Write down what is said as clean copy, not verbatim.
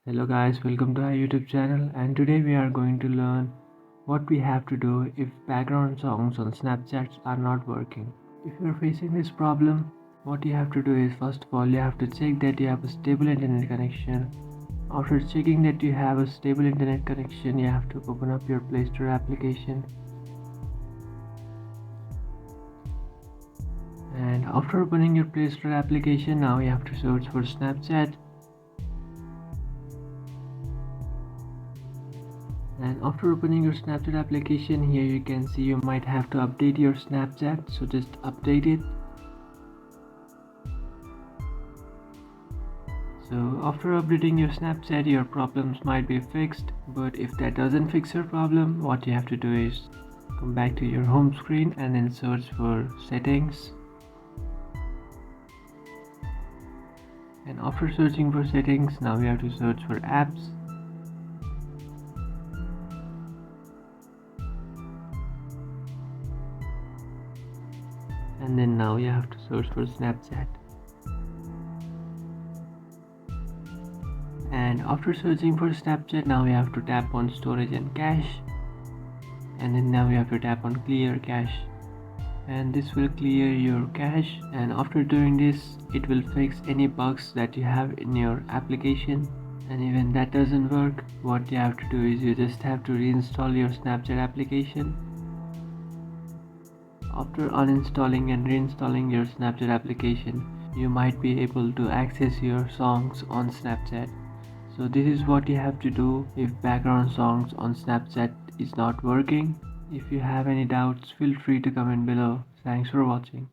Hello guys, welcome to our YouTube channel, and today we are going to learn what we have to do if background songs on Snapchat are not working. If you're facing this problem, what you have to do is, first of all, you have to check that you have a stable internet connection. After checking that you have a stable internet connection, you have to open up your Play Store application. And after opening your Play Store application, now you have to search for Snapchat. And after opening your Snapchat application, here you can see you might have to update your Snapchat, so just update it. So after updating your Snapchat, your problems might be fixed, but if that doesn't fix your problem, what you have to do is come back to your home screen and then search for settings. And after searching for settings, now you have to search for apps. And then now you have to search for Snapchat. And after searching for Snapchat, now you have to tap on storage and cache. And then now you have to tap on clear cache. And this will clear your cache, and after doing this, it will fix any bugs that you have in your application. And even that doesn't work, what you have to do is you just have to reinstall your Snapchat application. After uninstalling and reinstalling your Snapchat application, you might be able to access your songs on Snapchat. So this is what you have to do if background songs on Snapchat is not working. If you have any doubts, feel free to comment below. Thanks for watching.